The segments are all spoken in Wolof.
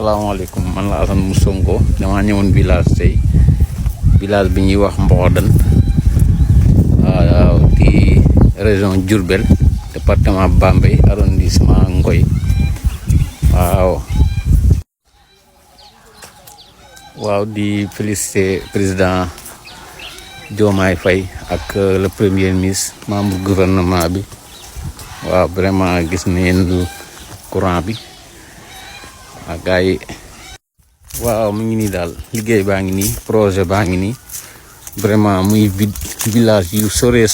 Assalamualaikum, man la Assane mu Sonko dama ñëwoon village bi ñuy wax Mboxodan di région Diourbel département Bambey arrondissement Ngoy waaw di féliciter président Diomaye Faye ak le premier ministre membre gouvernement bi waaw vraiment gis nañu courant bi gaay waaw mu ngi nii daal liggéey baa ngi nii projet baa ngi nii vraiment muy village yu sore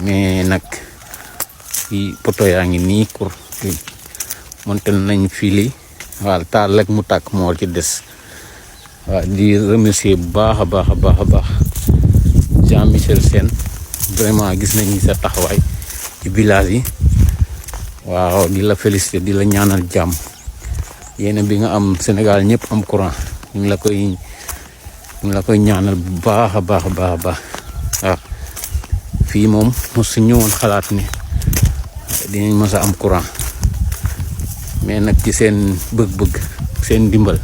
mais nag fi poto yaa ngi nii pour montel nañ fili waaw taal rek mu tàkk moo ci des waaw di remercier bu baax a baax Jean-Michel Sène vraiment gis nañ sa taxawaay ci village yi waaw di la féliciter di la ñaanal jàmm yéena bi nga am Sénégal ñëpp am courant ñu la koy ñaanal bu baax a baax waaw fii moom mosu ñëwoon xalaat ni dinañ mës a am courant mais nag ci seen bëgg-bëgg seen dimbal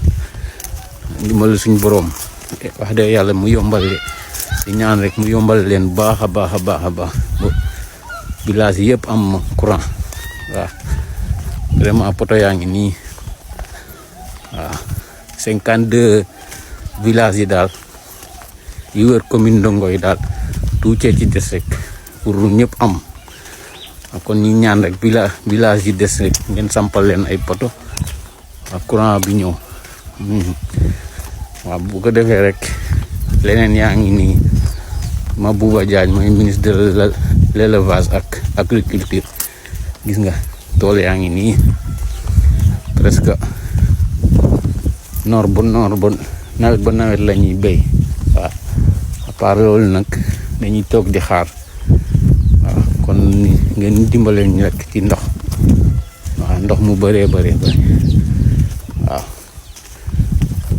suñu boroom wax dëgg yàlla mu yombal di ñaan rek mu yombal leen baax a baax village yëpp am courant waaw vraiment poto yaa ngi nii waaw 52 villages yi daal yu wër commune de Ngoy daal tuuti ci des rek pour ñëpp am kon ñi ñaan rek village yi des rek ngeen sampal leen ay poto ak courant bi ñëw waaw bu ko defee rek leneen yaa ngi nii Mabouba Diagne mooy ministre de l'élevage ak agriculture gis nga tool yaa ngi nii presque noor ba nawet la ñuy béy waaw à part loolu nag dañuy toog di xaar waaw kon ngeen dimbale ñu rek ci ndox waaw ndox mu bëree bëri waaw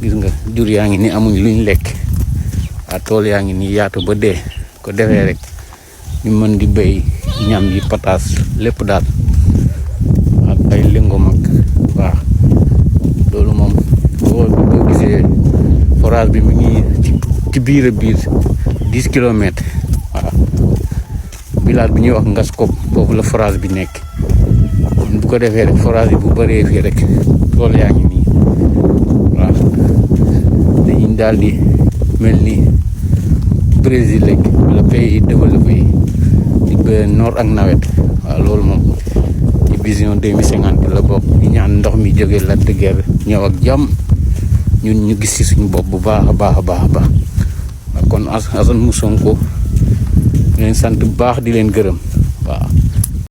gis nga jur yaa ngi ni amuñ luñ lekk waaw tool yaa ngi ni yaatu ba dee ko defee rek ñu mën di béy ñam yi pataas lépp daal ak ay lingom ak waaw loolu moom boo gisee forage bi mu ngi ci biir 10 kilomètres waaw village bi ñuy wax Ngaskop foofu la forage bi nekk bu ko defee rek forage bi bu bëree fii rek tool yaa ngi nii waaw dañuy daal di mel ni Brésil rek wala pays développé yi di ba noor ak nawet waaw loolu moom ci vision 2050 la bokk ñu ñaan ndox mi jógee la dëgër ñëw ak jàmm ñun ñu gis ci suñu bopp bu baax a baax kon Assane mu Sonko leen sant bu baax di leen gërëm